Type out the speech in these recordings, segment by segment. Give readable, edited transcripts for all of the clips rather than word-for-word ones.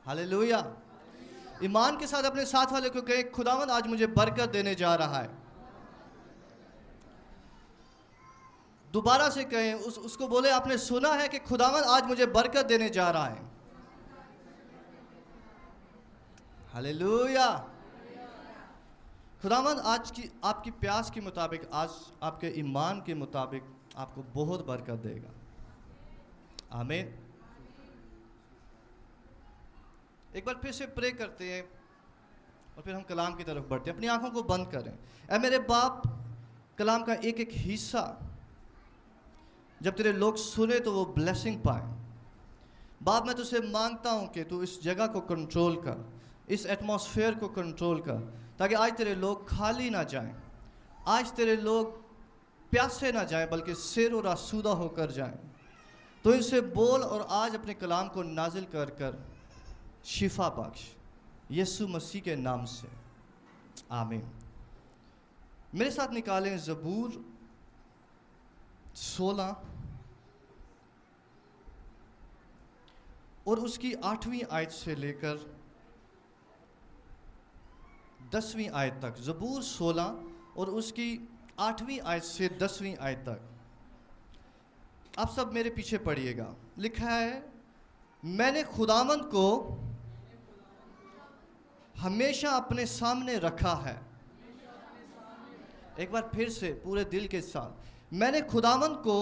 Hallelujah. ईमान के साथ अपने साथ वाले को कहे, खुदावंद आज मुझे बरकत देने जा रहा है। दोबारा से कहें, उसको बोले, आपने सुना है कि खुदावंद आज मुझे बरकत देने जा रहा है। हालेलुया। खुदावंद आज की आपकी प्यास के मुताबिक, आज आपके ईमान के मुताबिक आपको बहुत बरकत देगा। आमीन। एक बार फिर से प्रे करते हैं और फिर हम कलाम की तरफ बढ़ते हैं। अपनी आंखों को बंद करें। ऐ मेरे बाप, कलाम का एक एक हिस्सा जब तेरे लोग सुने तो वो ब्लेसिंग पाए। बाप, मैं तुझसे मांगता हूं कि तू इस जगह को कंट्रोल कर, इस एटमॉस्फेयर को कंट्रोल कर, ताकि आज तेरे लोग खाली ना जाएं, आज तेरे लोग प्यासे ना जाएं, बल्कि सिर और आसूदा होकर जाएं। तो इनसे बोल और आज अपने कलाम को नाजिल कर कर शिफा बख्श, यीशु मसीह के नाम से, आमीन। मेरे साथ निकालें ज़बूर 16 और उसकी 8वीं आयत से लेकर 10वीं आयत तक। ज़बूर 16 और उसकी 8वीं आयत से 10वीं आयत तक। आप सब मेरे पीछे पढ़िएगा। लिखा है, मैंने खुदावंद को हमेशा अपने सामने रखा है। एक बार फिर से पूरे दिल के साथ, मैंने खुदावंद को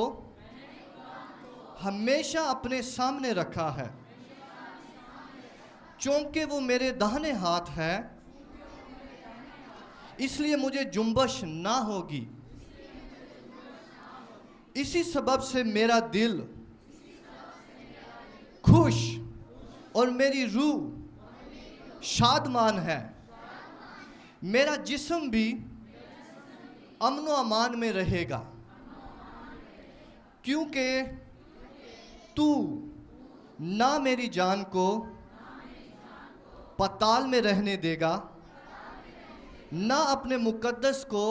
हमेशा अपने सामने रखा है, चूंकि वो मेरे दाहिने हाथ है, इसलिए मुझे जुम्बश ना होगी। इसी सबब से मेरा दिल खुश और मेरी रूह शादमान है। मेरा जिस्म भी अमन व अमान में रहेगा, क्योंकि तू ना मेरी जान को पताल में रहने देगा, ना अपने मुकद्दस को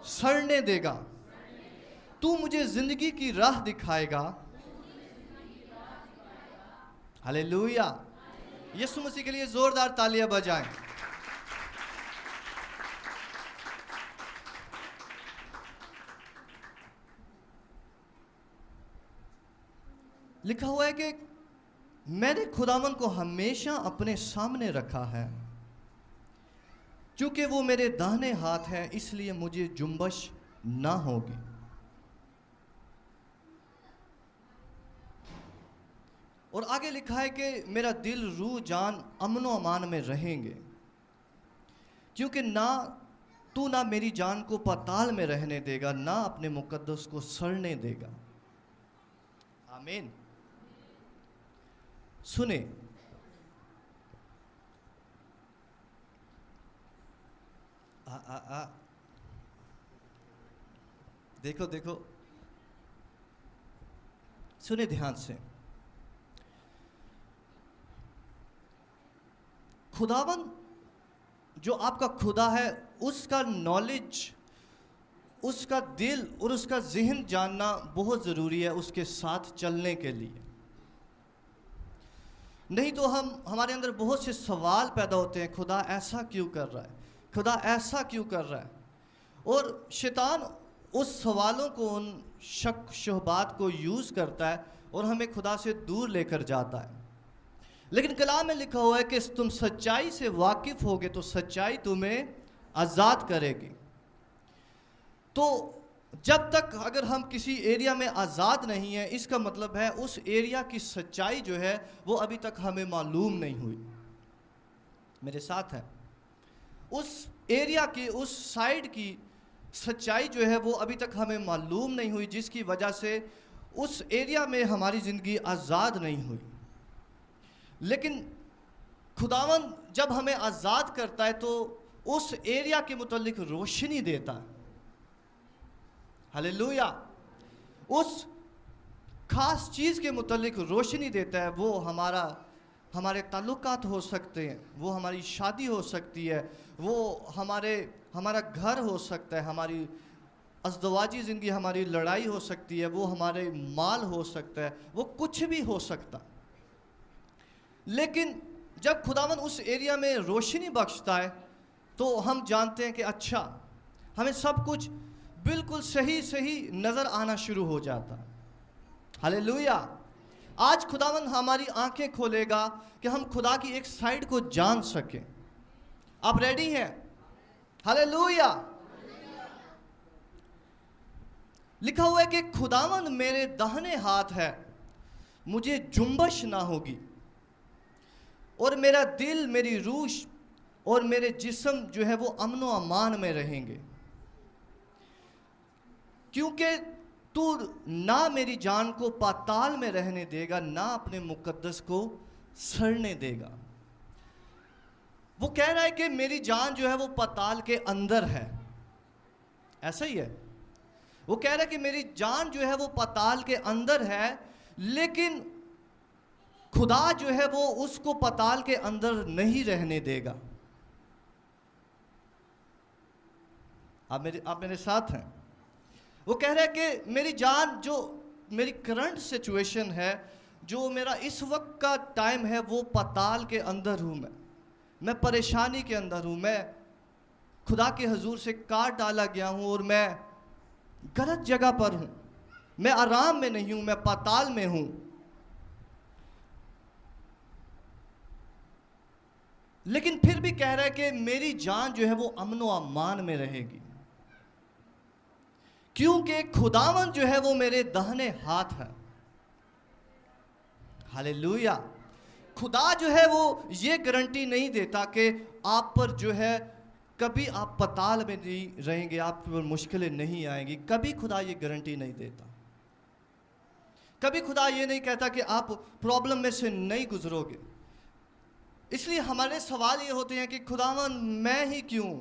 सड़ने देगा। तू मुझे जिंदगी की राह दिखाएगा। हालेलुया। यीशु मसीह के लिए जोरदार तालियां बजाएं। लिखा हुआ है कि मैंने खुदावंद को हमेशा अपने सामने रखा है, क्योंकि वो मेरे दाहिने हाथ है, इसलिए मुझे जुम्बश ना होगी। और आगे लिखा है कि मेरा दिल, रूह, जान अमन व अमान में रहेंगे, क्योंकि तू ना मेरी जान को पाताल में रहने देगा, ना अपने मुकद्दस को सड़ने देगा। आमीन। सुने, देखो देखो, सुने ध्यान से। खुदावन जो आपका खुदा है, उसका नॉलेज, उसका दिल और उसका ज़हन जानना बहुत ज़रूरी है उसके साथ चलने के लिए। नहीं तो हमारे अंदर बहुत से सवाल पैदा होते हैं, खुदा ऐसा क्यों कर रहा है, खुदा ऐसा क्यों कर रहा है। और शैतान उस सवालों को, उन शक शुबहात को यूज़ करता है और हमें खुदा से दूर लेकर जाता है। लेकिन कलाम में लिखा हुआ है कि तुम सच्चाई से वाकिफ़ होगे तो सच्चाई तुम्हें आज़ाद करेगी। तो जब तक अगर हम किसी एरिया में आज़ाद नहीं है, इसका मतलब है उस एरिया की सच्चाई जो है वो अभी तक हमें मालूम नहीं हुई। मेरे साथ है, उस एरिया की, उस साइड की सच्चाई जो है वो अभी तक हमें मालूम नहीं हुई, जिसकी वजह से उस एरिया में हमारी ज़िंदगी आज़ाद नहीं हुई। लेकिन खुदावन जब हमें आज़ाद करता है तो उस एरिया के मुतालिक रोशनी देता है। हालेलुया। उस खास चीज़ के मुतालिक रोशनी देता है। वो हमारे ताल्लुकात हो सकते हैं, वो हमारी शादी हो सकती है, वो हमारा घर हो सकता है, हमारी अज़दवाजी ज़िंदगी, हमारी लड़ाई हो सकती है, वो हमारे माल हो सकता है, वो कुछ भी हो सकता। लेकिन जब खुदावन उस एरिया में रोशनी बख्शता है तो हम जानते हैं कि अच्छा, हमें सब कुछ बिल्कुल सही सही नज़र आना शुरू हो जाता है। हालेलुया। आज खुदावन हमारी आंखें खोलेगा कि हम खुदा की एक साइड को जान सकें। आप रेडी हैं? हालेलुया। लिखा हुआ है कि खुदावन मेरे दाहिने हाथ है, मुझे जुम्बश ना होगी, और मेरा दिल, मेरी रूह और मेरे जिस्म जो है वो अमन व अमान में रहेंगे, क्योंकि तू ना मेरी जान को पाताल में रहने देगा, ना अपने मुकद्दस को सड़ने देगा। वो कह रहा है कि मेरी जान जो है वो पाताल के अंदर है, ऐसा ही है। वो कह रहा है कि मेरी जान जो है वो पाताल के अंदर है, लेकिन खुदा जो है वो उसको पाताल के अंदर नहीं रहने देगा। आप मेरे साथ हैं? वो कह रहा है कि मेरी जान, जो मेरी करंट सिचुएशन है, जो मेरा इस वक्त का टाइम है, वो पाताल के अंदर हूँ। मैं परेशानी के अंदर हूँ, मैं खुदा के हजूर से काट डाला गया हूँ और मैं गलत जगह पर हूँ, मैं आराम में नहीं हूँ, मैं पाताल में हूँ। लेकिन फिर भी कह रहा है कि मेरी जान जो है वो अमन व अमान में रहेगी, क्योंकि खुदावन जो है वो मेरे दाहिने हाथ है। हालेलुया। खुदा जो है वो ये गारंटी नहीं देता कि आप पर जो है कभी आप पाताल में नहीं रहेंगे, आप पर मुश्किलें नहीं आएंगी। कभी खुदा ये गारंटी नहीं देता। कभी खुदा ये नहीं कहता कि आप प्रॉब्लम में से नहीं गुजरोगे। इसलिए हमारे सवाल ये होते हैं कि खुदावन, मैं ही क्यों,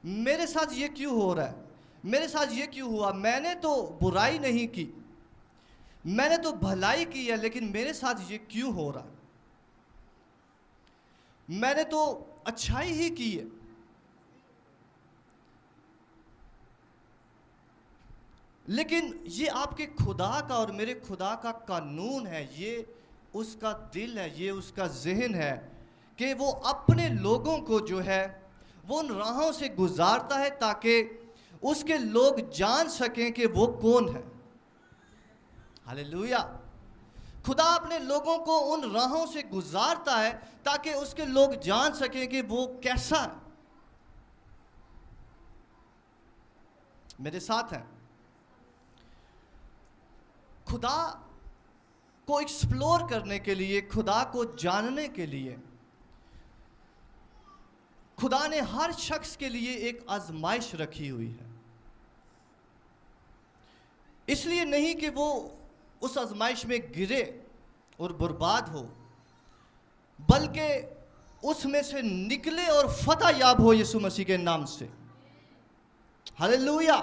मेरे साथ ये क्यों हो रहा है, मेरे साथ ये क्यों हुआ? मैंने तो बुराई नहीं की, मैंने तो भलाई की है, लेकिन मेरे साथ ये क्यों हो रहा है? मैंने तो अच्छाई ही की है। लेकिन ये आपके खुदा का और मेरे खुदा का कानून है, ये उसका दिल है, ये उसका ज़हन है कि वो अपने लोगों को जो है वो उन राहों से गुजारता है ताकि उसके लोग जान सकें कि वो कौन है। हालेलुया। खुदा अपने लोगों को उन राहों से गुजारता है ताकि उसके लोग जान सकें कि वो कैसा है। मेरे साथ हैं? खुदा को एक्सप्लोर करने के लिए, खुदा को जानने के लिए खुदा ने हर शख्स के लिए एक आजमाइश रखी हुई है। इसलिए नहीं कि वो उस आजमाइश में गिरे और बर्बाद हो, बल्कि उसमें से निकले और फतह याब हो यीशु मसीह के नाम से। हालेलुया।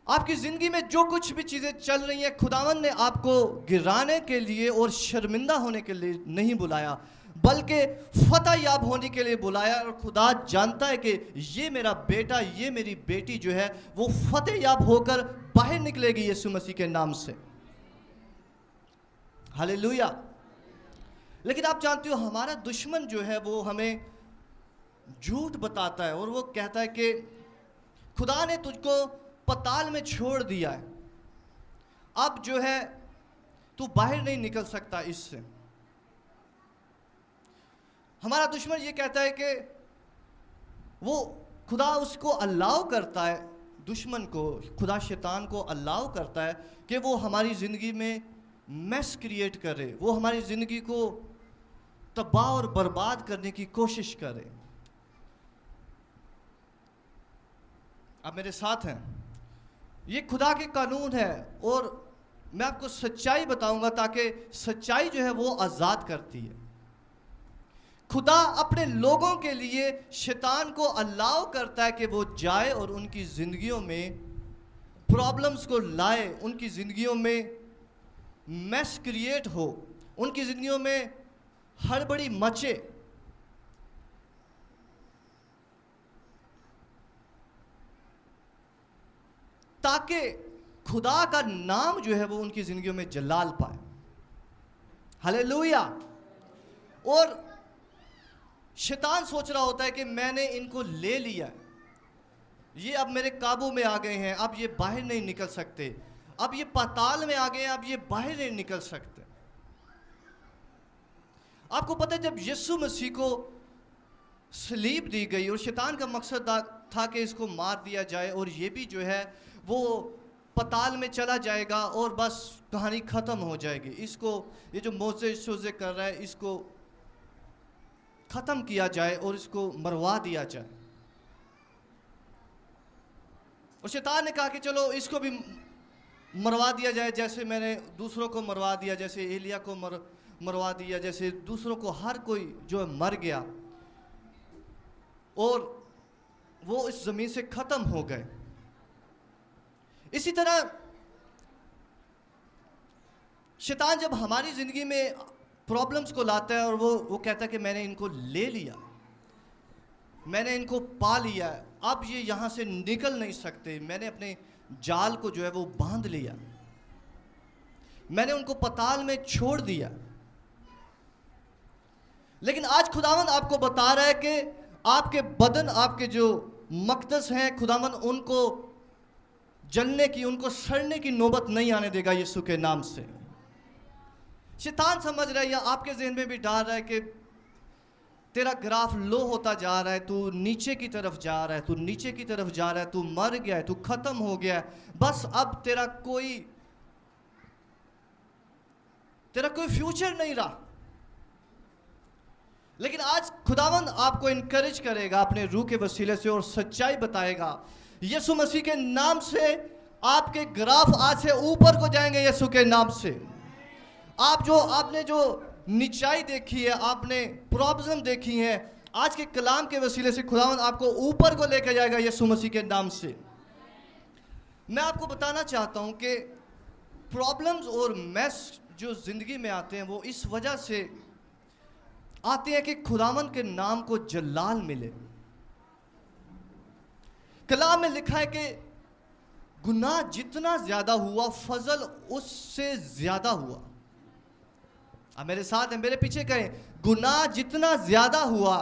आपकी ज़िंदगी में जो कुछ भी चीज़ें चल रही हैं, खुदावन ने आपको गिराने के लिए और शर्मिंदा होने के लिए नहीं बुलाया, बल्कि फतह याब होने के लिए बुलाया। और खुदा जानता है कि ये मेरा बेटा, ये मेरी बेटी जो है वो फतह याब होकर बाहर निकलेगी यीशु मसीह के नाम से। हालेलुया। लेकिन आप जानते हो, हमारा दुश्मन जो है वो हमें झूठ बताता है और वो कहता है कि खुदा ने तुझको पाताल में छोड़ दिया है, अब जो है तू बाहर नहीं निकल सकता इससे। हमारा दुश्मन ये कहता है कि वो खुदा उसको अलाउ करता है, दुश्मन को, खुदा शैतान को अलाउ करता है कि वो हमारी ज़िंदगी में मैस क्रिएट करे, वो हमारी ज़िंदगी को तबाह और बर्बाद करने की कोशिश करे। आप मेरे साथ हैं? ये खुदा के कानून है और मैं आपको सच्चाई बताऊंगा ताकि सच्चाई जो है वो आज़ाद करती है। खुदा अपने लोगों के लिए शैतान को अलाउ करता है कि वो जाए और उनकी ज़िंदगियों में प्रॉब्लम्स को लाए, उनकी ज़िंदगियों में मैस क्रिएट हो, उनकी ज़िंदगियों में हड़बड़ी मचे। ताकि खुदा का नाम जो है वो उनकी ज़िंदगियों में जलाल पाए। हालेलुया। और शैतान सोच रहा होता है कि मैंने इनको ले लिया, ये अब मेरे काबू में आ गए हैं, अब ये बाहर नहीं निकल सकते, अब ये पाताल में आ गए हैं, अब ये बाहर नहीं निकल सकते। आपको पता है जब यीशु मसीह को सलीब दी गई और शैतान का मकसद था कि इसको मार दिया जाए और ये भी जो है वो पाताल में चला जाएगा और बस कहानी ख़त्म हो जाएगी, इसको ये जो मोज़ेस शोज़े कर रहा है इसको ख़त्म किया जाए और इसको मरवा दिया जाए। और शैतान ने कहा कि चलो इसको भी मरवा दिया जाए, जैसे मैंने दूसरों को मरवा दिया, जैसे एलिया को मरवा दिया, जैसे दूसरों को, हर कोई जो है मर गया और वो इस ज़मीन से ख़त्म हो गए। इसी तरह शैतान जब हमारी ज़िंदगी में प्रॉब्लम्स को लाता है और वो कहता है कि मैंने इनको ले लिया, मैंने इनको पा लिया, अब ये यहाँ से निकल नहीं सकते, मैंने अपने जाल को जो है वो बांध लिया, मैंने उनको पाताल में छोड़ दिया। लेकिन आज खुदावन आपको बता रहा है कि आपके बदन, आपके जो मकदस हैं, खुदावन उनको जलने की, उनको सड़ने की नौबत नहीं आने देगा यीशु के नाम से। शैतान समझ रहा है या आपके ज़हन में भी डाल रहा है कि तेरा ग्राफ लो होता जा रहा है, तू नीचे की तरफ जा रहा है, तू नीचे की तरफ जा रहा है, तू मर गया है, तू खत्म हो गया है, बस अब तेरा कोई फ्यूचर नहीं रहा। लेकिन आज खुदावंद आपको इनकरेज करेगा अपने रूह के वसीले से और सच्चाई बताएगा। यीशु मसीह के नाम से आपके ग्राफ आज से ऊपर को जाएंगे। यीशु के नाम से आपने जो निचाई देखी है, आपने प्रॉब्लम देखी है, आज के कलाम के वसीले से खुदावंद आपको ऊपर को लेकर जाएगा यीशु मसीह के नाम से। मैं आपको बताना चाहता हूं कि प्रॉब्लम्स और मैस जो जिंदगी में आते हैं वो इस वजह से आते हैं कि खुदावंद के नाम को जलाल मिले। कलाम में लिखा है कि गुनाह जितना ज्यादा हुआ, फजल उससे ज्यादा हुआ। अब मेरे साथ हैं, मेरे पीछे कहें, गुनाह जितना ज्यादा हुआ,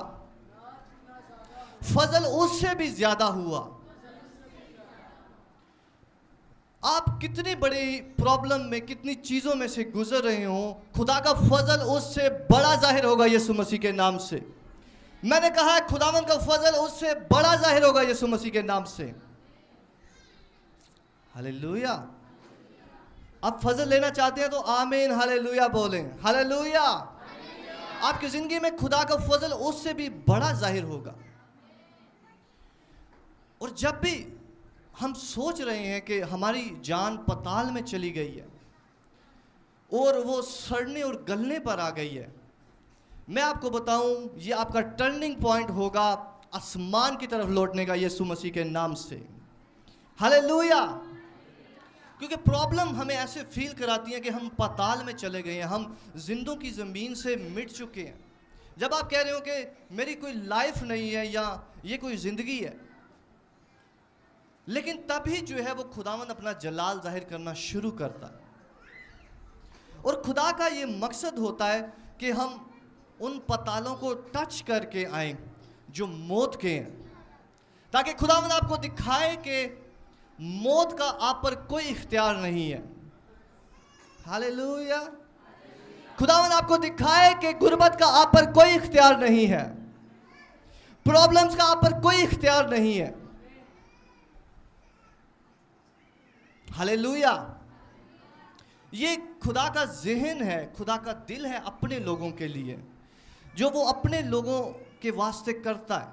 फजल उससे भी ज्यादा हुआ। आप कितनी बड़ी प्रॉब्लम में, कितनी चीजों में से गुजर रहे हो, खुदा का फजल उससे बड़ा जाहिर होगा यीशु मसीह के नाम से। मैंने कहा है खुदावन का फजल उससे बड़ा जाहिर होगा यीशु मसीह के नाम से। हालेलुया। आप फजल लेना चाहते हैं तो आमीन हालेलुया बोलें। हालेलुया। आपकी जिंदगी में खुदा का फजल उससे भी बड़ा जाहिर होगा। और जब भी हम सोच रहे हैं कि हमारी जान पाताल में चली गई है और वो सड़ने और गलने पर आ गई है, मैं आपको बताऊं ये आपका टर्निंग पॉइंट होगा आसमान की तरफ लौटने का यीशु मसीह के नाम से। हालेलुया। क्योंकि प्रॉब्लम हमें ऐसे फील कराती है कि हम पाताल में चले गए हैं, हम जिंदों की ज़मीन से मिट चुके हैं। जब आप कह रहे हो कि मेरी कोई लाइफ नहीं है या ये कोई ज़िंदगी है, लेकिन तभी जो है वो खुदावंद अपना जलाल जाहिर करना शुरू करता है। और खुदा का ये मकसद होता है कि हम उन पातालों को टच करके आए जो मौत के हैं, ताकि खुदावंद आपको दिखाए कि मौत का आप पर कोई इख्तियार नहीं है। हालेलुया। खुदावंद आपको दिखाए कि गुर्बत का आप पर कोई इख्तियार नहीं है, प्रॉब्लम्स का आप पर कोई इख्तियार नहीं है। हालेलुया। ये खुदा का ज़हन है, खुदा का दिल है अपने लोगों के लिए, जो वो अपने लोगों के वास्ते करता है,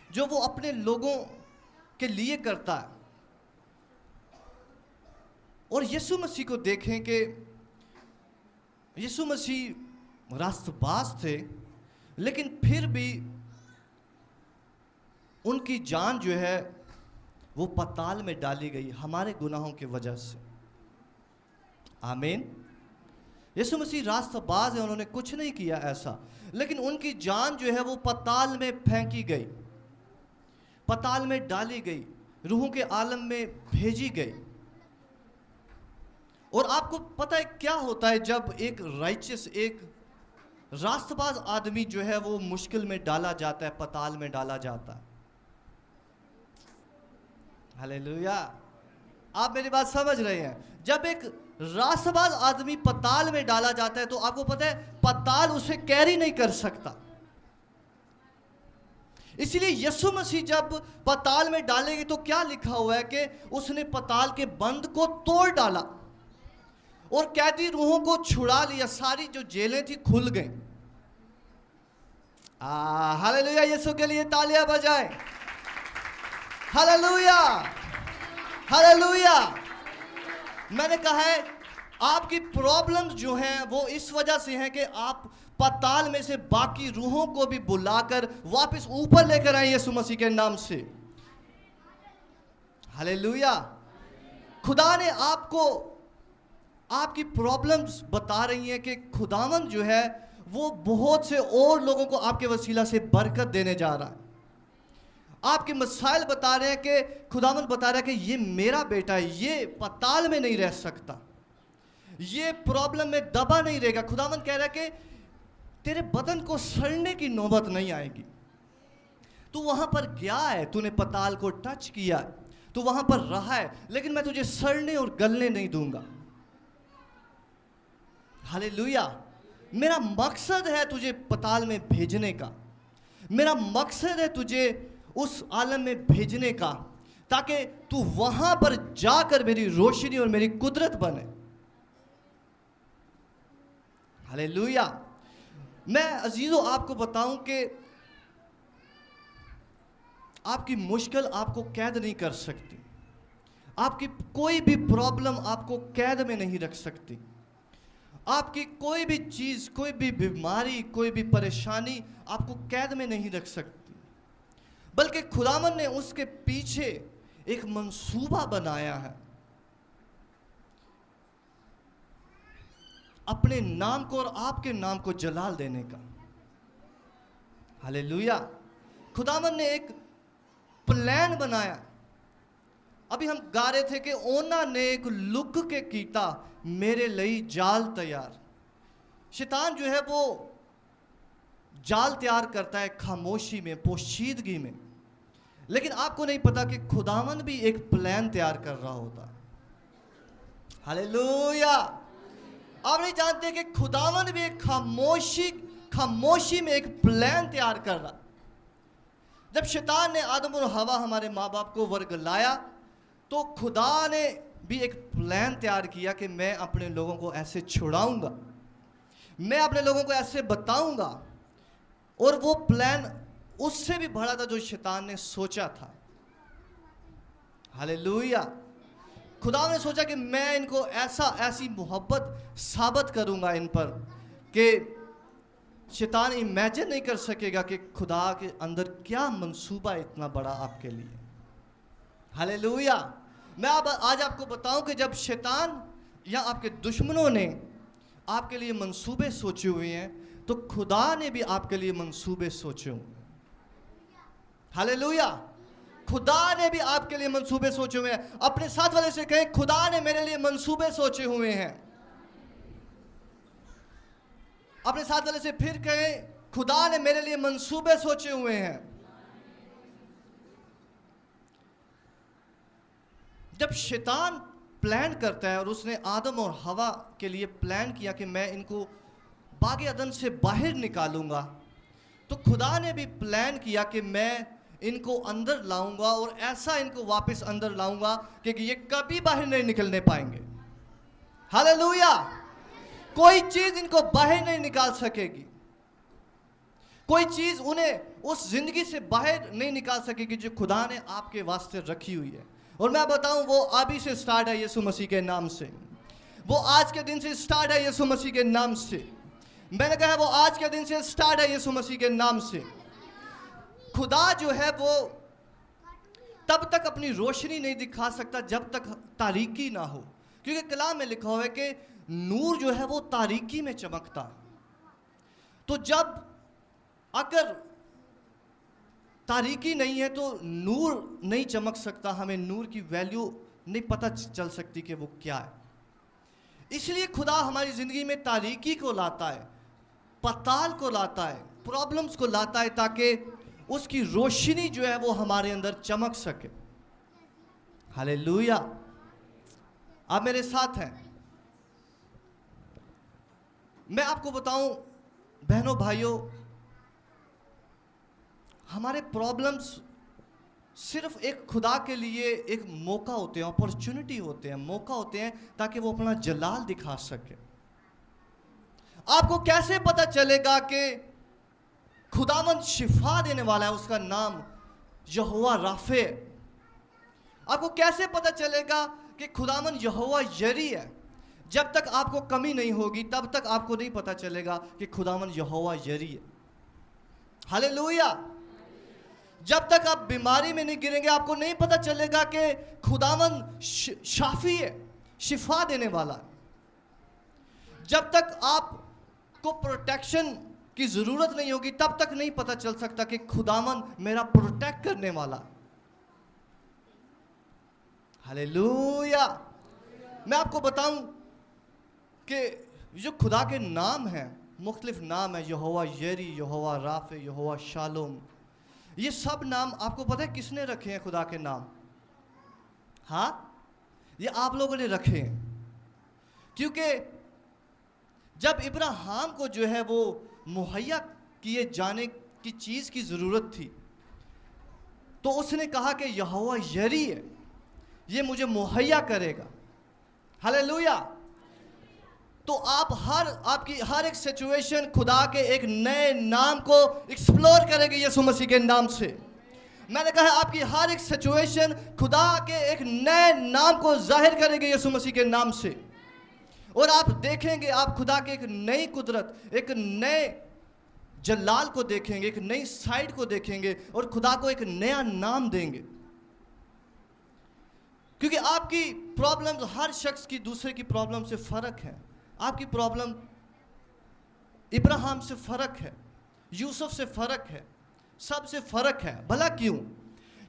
जो वो अपने लोगों के लिए करता है। और यीशु मसीह को देखें कि यीशु मसीह रास्तबाज थे, लेकिन फिर भी उनकी जान जो है वो पाताल में डाली गई हमारे गुनाहों की वजह से। आमीन। यीशु मसीह रास्तबाज है, उन्होंने कुछ नहीं किया ऐसा, लेकिन उनकी जान जो है वो पाताल में फेंकी गई, पाताल में डाली गई, रूहों के आलम में भेजी गई। और आपको पता है क्या होता है जब एक राइचियस, एक रास्तबाज आदमी जो है वो मुश्किल में डाला जाता है, पताल में डाला जाता है। हालेलुया, आप मेरी बात समझ रहे हैं? जब एक रास्तबाज आदमी पताल में डाला जाता है तो आपको पता है पताल उसे कैरी नहीं कर सकता। इसलिए यीशु मसीह जब पताल में डालेंगे तो क्या लिखा हुआ है कि उसने पताल के बंद को तोड़ डाला और कैदी रूहों को छुड़ा लिया, सारी जो जेलें थी खुल गई। हालेलुया, यीशु के लिए तालियां बजाएं। Hallelujah, hallelujah. मैंने कहा है आपकी प्रॉब्लम्स जो हैं वो इस वजह से हैं कि आप पताल में से बाकी रूहों को भी बुलाकर वापस ऊपर लेकर आए यीशु मसीह के नाम से। हालेलुया। खुदा ने आपको आपकी प्रॉब्लम्स बता रही हैं कि खुदावंद जो है वो बहुत से और लोगों को आपके वसीला से बरकत देने जा रहा है। आपके मसाइल बता रहे हैं कि खुदावंद बता रहा है कि ये मेरा बेटा है, ये पताल में नहीं रह सकता, ये प्रॉब्लम में दबा नहीं रहेगा। खुदावंद कह रहा है कि तेरे बदन को सड़ने की नौबत नहीं आएगी। तू वहां पर गया है, तूने पताल को टच किया है, तू वहां पर रहा है, लेकिन मैं तुझे सड़ने और गलने नहीं दूंगा। हालेलुया। मेरा मकसद है तुझे पताल में भेजने का, मेरा मकसद है तुझे उस आलम में भेजने का, ताकि तू वहां पर जाकर मेरी रोशनी और मेरी कुदरत बने। हालेलुया। मैं अजीजों आपको बताऊं कि आपकी मुश्किल आपको कैद नहीं कर सकती, आपकी कोई भी प्रॉब्लम आपको कैद में नहीं रख सकती, आपकी कोई भी चीज, कोई भी बीमारी, कोई भी परेशानी आपको कैद में नहीं रख सकती। बल्कि खुदावन ने उसके पीछे एक मंसूबा बनाया है, अपने नाम को और आपके नाम को जलाल देने का। हालेलुया। खुदावन ने एक प्लान बनाया। अभी हम गा रहे थे कि ओना ने एक लुक के कीता मेरे लिए जाल तैयार। शैतान जो है वो जाल तैयार करता है खामोशी में, पोशीदगी में, लेकिन आपको नहीं पता कि खुदावन भी एक प्लान तैयार कर रहा होता है। हालेलुया। आप नहीं जानते कि खुदावन भी एक खामोशी में एक प्लान तैयार कर रहा। जब शैतान ने आदम और हवा हमारे माँ बाप को वर्गलाया तो खुदा ने भी एक प्लान तैयार किया कि मैं अपने लोगों को ऐसे छुड़ाऊंगा, मैं अपने लोगों को ऐसे बताऊंगा। और वो प्लान उससे भी बड़ा था जो शैतान ने सोचा था। हालेलुया। खुदा ने सोचा कि मैं इनको ऐसी मोहब्बत साबित करूंगा इन पर कि शैतान इमेजिन नहीं कर सकेगा कि खुदा के अंदर क्या मंसूबा इतना बड़ा आपके लिए। हालेलुया। मैं आज आपको बताऊं कि जब शैतान या आपके दुश्मनों ने आपके लिए मंसूबे सोचे हुए हैं तो खुदा ने भी आपके लिए मंसूबे सोचे हुए हैं। हालेलुया। खुदा ने भी आपके लिए मंसूबे सोचे हुए हैं। अपने साथ वाले से कहें, खुदा ने मेरे लिए मंसूबे सोचे हुए हैं। अपने साथ वाले से फिर कहें, खुदा ने मेरे लिए मंसूबे सोचे हुए हैं। जब शैतान प्लान करता है और उसने आदम और हवा के लिए प्लान किया कि मैं इनको बागे अदन से बाहर निकालूंगा, तो खुदा ने भी प्लान किया कि मैं इनको अंदर लाऊंगा और ऐसा इनको वापस अंदर लाऊंगा कि ये कभी बाहर नहीं निकलने पाएंगे। हालेलुया। कोई चीज इनको बाहर नहीं निकाल सकेगी, कोई चीज उन्हें उस जिंदगी से बाहर नहीं निकाल सकेगी जो खुदा ने आपके वास्ते रखी हुई है। और मैं बताऊं वो अभी से स्टार्ट है यीशु मसीह के नाम से, वो आज के दिन से स्टार्ट है यीशु मसीह के नाम से। मैंने कहा वो आज के दिन से स्टार्ट है यीशु मसीह के नाम से। खुदा जो है वो तब तक अपनी रोशनी नहीं दिखा सकता जब तक तारीकी ना हो, क्योंकि कलाम में लिखा हुआ है कि नूर जो है वो तारीकी में चमकता। तो जब अगर तारीकी नहीं है तो नूर नहीं चमक सकता, हमें नूर की वैल्यू नहीं पता चल सकती कि वो क्या है। इसलिए खुदा हमारी ज़िंदगी में तारीकी को लाता है, पताल को लाता है, प्रॉब्लम्स को लाता है, ताकि उसकी रोशनी जो है वो हमारे अंदर चमक सके। हालेलुया। आप मेरे साथ हैं? मैं आपको बताऊं बहनों भाइयों, हमारे प्रॉब्लम्स सिर्फ एक खुदा के लिए एक मौका होते हैं, अपॉर्चुनिटी होते हैं, मौका होते हैं ताकि वो अपना जलाल दिखा सके। आपको कैसे पता चलेगा कि खुदावंद शिफा देने वाला है, उसका नाम यहोवा राफे। आपको कैसे पता चलेगा कि खुदावंद यहोवा यरी है? जब तक आपको कमी नहीं होगी तब तक आपको नहीं पता चलेगा कि खुदावंद यहोवा यरी है। हालेलुया। जब तक आप बीमारी में नहीं गिरेंगे आपको नहीं पता चलेगा कि खुदावंद शाफी है, शिफा देने वाला है। जब तक आपको प्रोटेक्शन की ज़रूरत नहीं होगी तब तक नहीं पता चल सकता कि खुदावंद मेरा प्रोटेक्ट करने वाला है। हालेलुया। मैं आपको बताऊं कि जो खुदा के नाम हैं, मुख्तलिफ नाम है, यहोवा यरी, यहोवा राफे, यहोवा शालोम, ये सब नाम आपको पता है किसने रखे हैं? खुदा के नाम, हाँ, ये आप लोगों ने रखे हैं। क्योंकि जब इब्राहिम को जो है वो मुहैया किए जाने की चीज़ की ज़रूरत थी तो उसने कहा कि यहोवा यरी है, ये मुझे मुहैया करेगा। हालेलुया। तो आपकी हर एक सिचुएशन खुदा के एक नए नाम को एक्सप्लोर करेगी यीशु मसीह के नाम से। मैंने कहा आपकी हर एक सिचुएशन खुदा के एक नए नाम को जाहिर करेगी यीशु मसीह के नाम से, और आप देखेंगे, आप खुदा के एक नई कुदरत, एक नए जलाल को देखेंगे, एक नई साइड को देखेंगे, और खुदा को एक नया नाम देंगे। क्योंकि आपकी प्रॉब्लम हर शख्स की दूसरे की प्रॉब्लम से फ़र्क है। आपकी प्रॉब्लम इब्राहिम से फ़र्क है, यूसुफ से फ़र्क है, सबसे फ़र्क है। भला क्यों?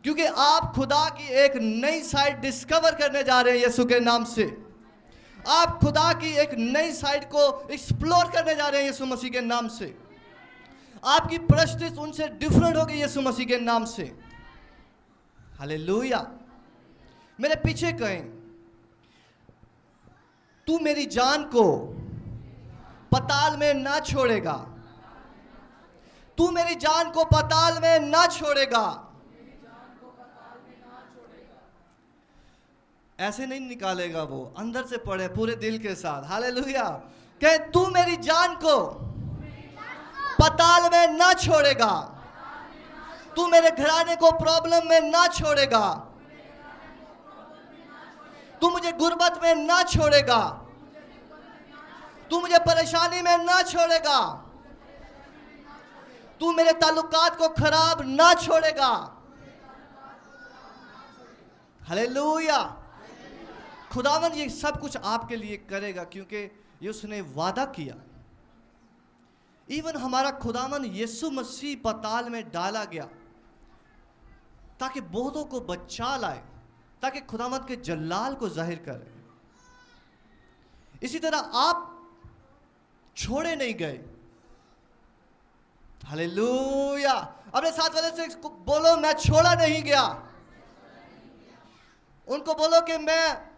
क्योंकि आप खुदा की एक नई साइड डिस्कवर करने जा रहे हैं यीशु के नाम से। आप खुदा की एक नई साइड को एक्सप्लोर करने जा रहे हैं यीशु मसीह के नाम से। आपकी परिस्थिति उनसे डिफरेंट होगी यीशु मसीह के नाम से। हालेलुया। मेरे पीछे कहें, तू मेरी जान को पताल में ना छोड़ेगा, तू मेरी जान को पताल में ना छोड़ेगा। ऐसे नहीं निकालेगा वो, अंदर से पढ़े पूरे दिल के साथ। हालेलुया। कहे तू मेरी जान को पताल में ना छोड़ेगा, तू मेरे घराने को प्रॉब्लम में ना छोड़ेगा, तू मुझे गुर्बत में ना छोड़ेगा, तू मुझे परेशानी में ना छोड़ेगा, तू मेरे ताल्लुकात को खराब ना छोड़ेगा। हालेलुया। खुदावंद ये सब कुछ आपके लिए करेगा क्योंकि ये उसने वादा किया। इवन हमारा खुदावंद यीशु मसीह पताल में डाला गया ताकि बहुतों को बचा लाए, ताकि खुदावंद के जलाल को जाहिर करे। इसी तरह आप छोड़े नहीं गए। हालेलुया। अपने साथ वाले से बोलो, मैं छोड़ा नहीं गया। उनको बोलो कि मैं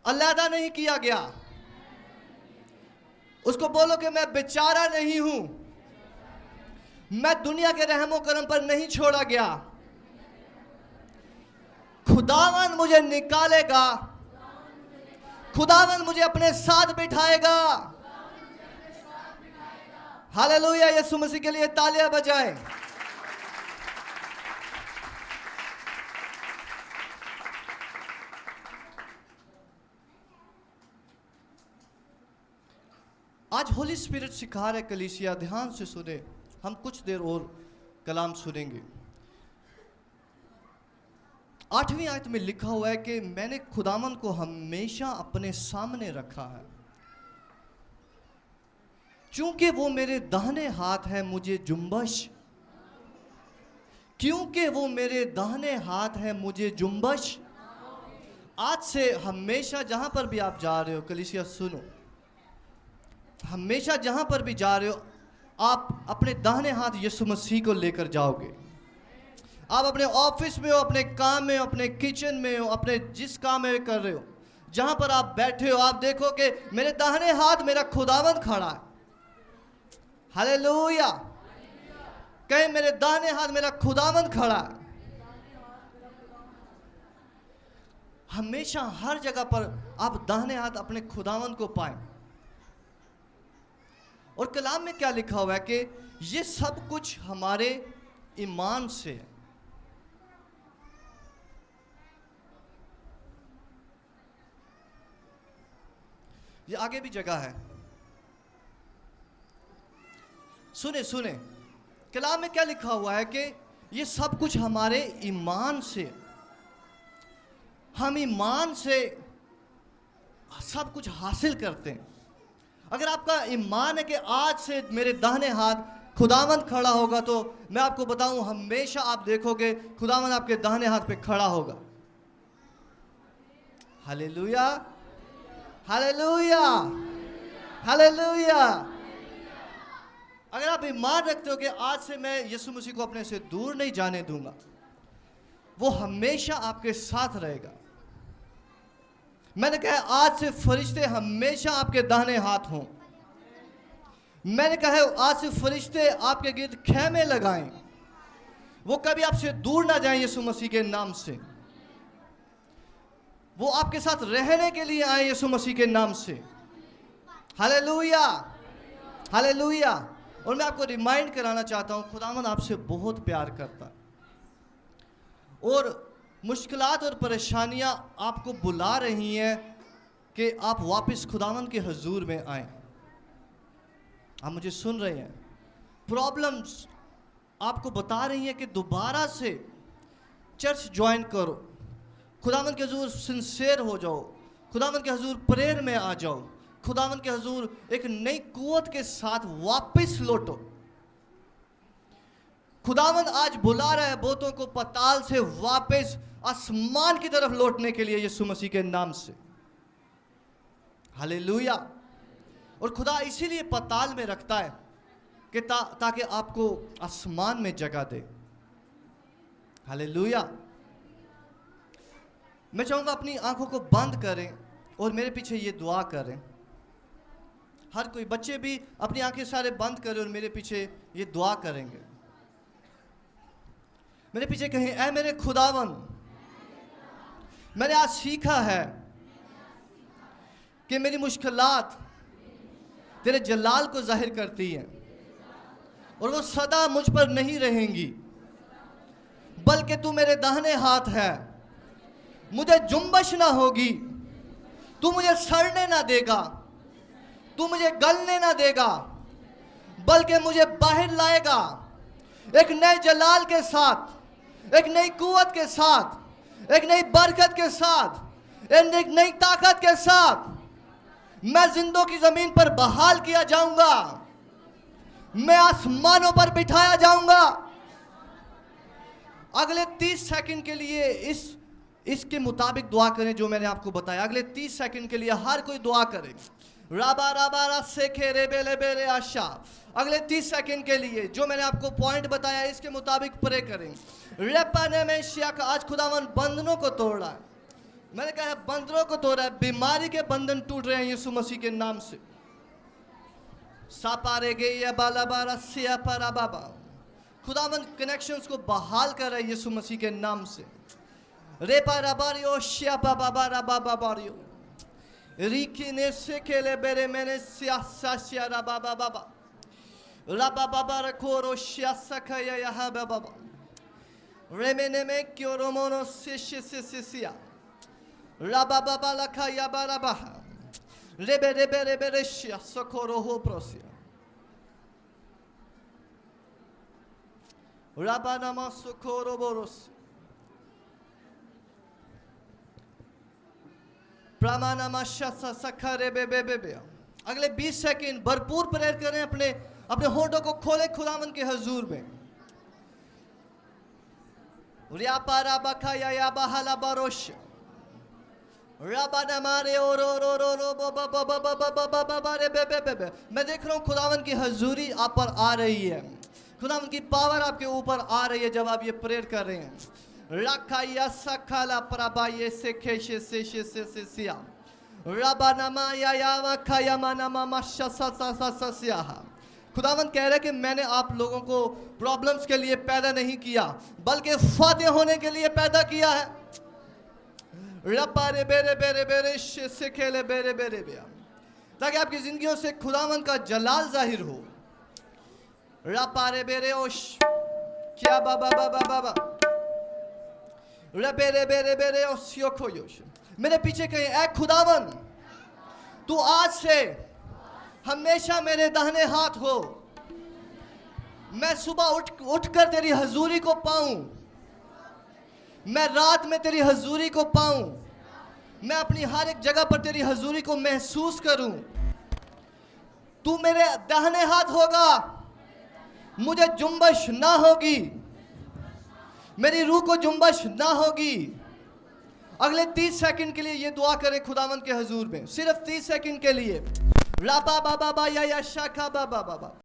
अलहदा नहीं किया गया। उसको बोलो कि मैं बेचारा नहीं हूं, मैं दुनिया के रहमो करम पर नहीं छोड़ा गया। खुदावन मुझे निकालेगा, खुदावन मुझे अपने साथ बिठाएगा। हालेलुया। यीशु मसीह के लिए तालियां बजाएं। आज होली स्पिरिट सिखा रहे कलीसिया, ध्यान से सुने। हम कुछ देर और कलाम सुनेंगे। 8वीं आयत में लिखा हुआ है कि मैंने खुदावन को हमेशा अपने सामने रखा है, क्योंकि वो मेरे दाहिने हाथ है मुझे जुम्बश, क्योंकि वो मेरे दाहिने हाथ है मुझे जुम्बश। आज से हमेशा जहां पर भी आप जा रहे हो कलीसिया सुनो, हमेशा जहां पर भी जा रहे हो, आप अपने दाहिने हाथ यीशु मसीह को लेकर जाओगे। आप अपने ऑफिस में हो, अपने काम में हो, अपने किचन में हो, अपने जिस काम में कर रहे हो, जहां पर आप बैठे हो, आप देखो कि मेरे दाहिने हाथ मेरा खुदावंद खड़ा है। हालेलुया। कहे मेरे दाहिने हाथ मेरा खुदावंद खड़ा है। हमेशा हर जगह पर आप दाहिने हाथ अपने खुदावंद को पाएं। और कलाम में क्या लिखा हुआ है कि ये सब कुछ हमारे ईमान से है। ये आगे भी जगह है, सुने सुने। कलाम में क्या लिखा हुआ है कि ये सब कुछ हमारे ईमान से, हम ईमान से सब कुछ हासिल करते हैं। अगर आपका ईमान है कि आज से मेरे दाहिने हाथ खुदावंद खड़ा होगा, तो मैं आपको बताऊं, हमेशा आप देखोगे खुदावंद आपके दाहिने हाथ पे खड़ा होगा। Hallelujah, hallelujah, hallelujah. अगर आप ईमान रखते हो कि आज से मैं यीशु मसीह को अपने से दूर नहीं जाने दूंगा, वो हमेशा आपके साथ रहेगा। मैंने कहा आज से फरिश्ते हमेशा आपके दाहिने हाथ हों। मैंने कहा आज से फरिश्ते आपके गिर्द खेमे लगाएं, वो कभी आपसे दूर ना जाएं यीशु मसीह के नाम से। वो आपके साथ रहने के लिए आए यीशु मसीह के नाम से। Hallelujah, hallelujah. और मैं आपको रिमाइंड कराना चाहता हूं, खुदावंद आपसे बहुत प्यार करता है, और मुश्किलात और परेशानियां आपको बुला रही हैं कि आप वापस खुदावंद के हुजूर में आएं। आप मुझे सुन रहे हैं? प्रॉब्लम्स आपको बता रही हैं कि दोबारा से चर्च ज्वाइन करो, खुदावंद के हुजूर सिंसेर हो जाओ, खुदावंद के हुजूर प्रेयर में आ जाओ, खुदावंद के हुजूर एक नई कुव्वत के साथ वापस लौटो। खुदावंद आज बुला रहा है बहुतों को पाताल से वापस आसमान की तरफ लौटने के लिए यीशु मसीह के नाम से। हालेलुया। और खुदा इसीलिए पाताल में रखता है कि ताकि आपको आसमान में जगह दे। हालेलुया। मैं चाहूंगा अपनी आंखों को बंद करें और मेरे पीछे ये दुआ करें। हर कोई, बच्चे भी अपनी आंखें सारे बंद करें और मेरे पीछे ये दुआ करेंगे। मेरे पीछे कहें, ऐ मेरे खुदावंद, मैंने आज सीखा है कि मेरी मुश्किलात तेरे जलाल को जाहिर करती हैं, और वो सदा मुझ पर नहीं रहेंगी, बल्कि तू मेरे दाहिने हाथ है। मुझे जुम्बश ना होगी, तू मुझे सड़ने ना देगा, तू मुझे गलने ना देगा, बल्कि मुझे बाहर लाएगा एक नए जलाल के साथ, एक नई कुव्वत के साथ, एक नई बरकत के साथ, एक नई ताकत के साथ। मैं जिंदों की जमीन पर बहाल किया जाऊंगा, मैं आसमानों पर बिठाया जाऊंगा। अगले 30 सेकंड के लिए इसके मुताबिक दुआ करें जो मैंने आपको बताया। अगले 30 सेकंड के लिए हर कोई दुआ करे। राबा राबा रसे खेरे बेले बेरे आशा। अगले 30 सेकंड के लिए जो मैंने आपको पॉइंट बताया इसके मुताबिक प्रे करें। रेपाने में शिया का आज खुदावन बंधनों को तोड़ रहा है। मैंने कहा है बंधनों को तोड़ रहा है, बीमारी के बंधन टूट रहे हैं यीशु मसीह के नाम से। सापारे गए बाला बारा सिया पारा बाबा, खुदावन कनेक्शंस को बहाल कर रहा है यीशु मसीह के नाम से। रेपा रबारियो शिया बाबा बारा बाबा बारियो रिकी ने से केले बेरे मैंने सियासा शिया रबा बाबा रबा बाबा रखोरो शिया सखया यहा बाबा रेमेने में क्यों रोमोनो सिया रबा बाबा लखा या बाबा रेबे रेबे रेबे रेशिया सकोरो हो प्रोसिया रबा नमा सकोरो बोरोस अगले 20 सेकंड भरपूर प्रेयर करें, अपने होठों को खोले खुदावन के हुजूर में। रबाना मारे ओ रो रो रो रो बा बा बा बा बा बा बा बा बा बा रे बे बे बे बे। मैं देख रहा हूँ खुदावन की हजूरी आप पर आ रही है, खुदावन की पावर आपके ऊपर आ रही है जब आप ये प्रेयर कर रहे हैं। रखा या सखाला प्रभा ये से खेशे से सिया रबानामा या यावा खयामानामा मशा सा सा सा सा सियाहा। खुदावन कह रहे कि मैंने आप लोगों को प्रॉब्लम्स के लिए पैदा नहीं किया बल्कि फाते होने के लिए पैदा किया है। रब्बारे बेरे बेरे बेरे से खेले बेरे बेरे बेया, ताकि आपकी जिंदगियों से खुदावन का जलाल जाहिर हो। रब्बारे बेरे ओश क्या बाबा बाबा बाबा रबेरे बेरे बेरे ओशियो खोयोश। मेरे पीछे कहीं ऐ खुदावन तू आज से हमेशा मेरे दाहिने हाथ हो। मैं सुबह उठकर तेरी हजूरी को पाऊं, मैं रात में तेरी हजूरी को पाऊं, मैं अपनी हर एक जगह पर तेरी हजूरी को महसूस करूं। तू मेरे दाहिने हाथ होगा, मुझे जुम्बश ना होगी, मेरी रूह को जुम्बश ना होगी। अगले 30 सेकंड के लिए ये दुआ करें खुदावन के हजूर में, सिर्फ 30 सेकंड के लिए। ला बाबा बाबा या शाखा बाबा बाबा।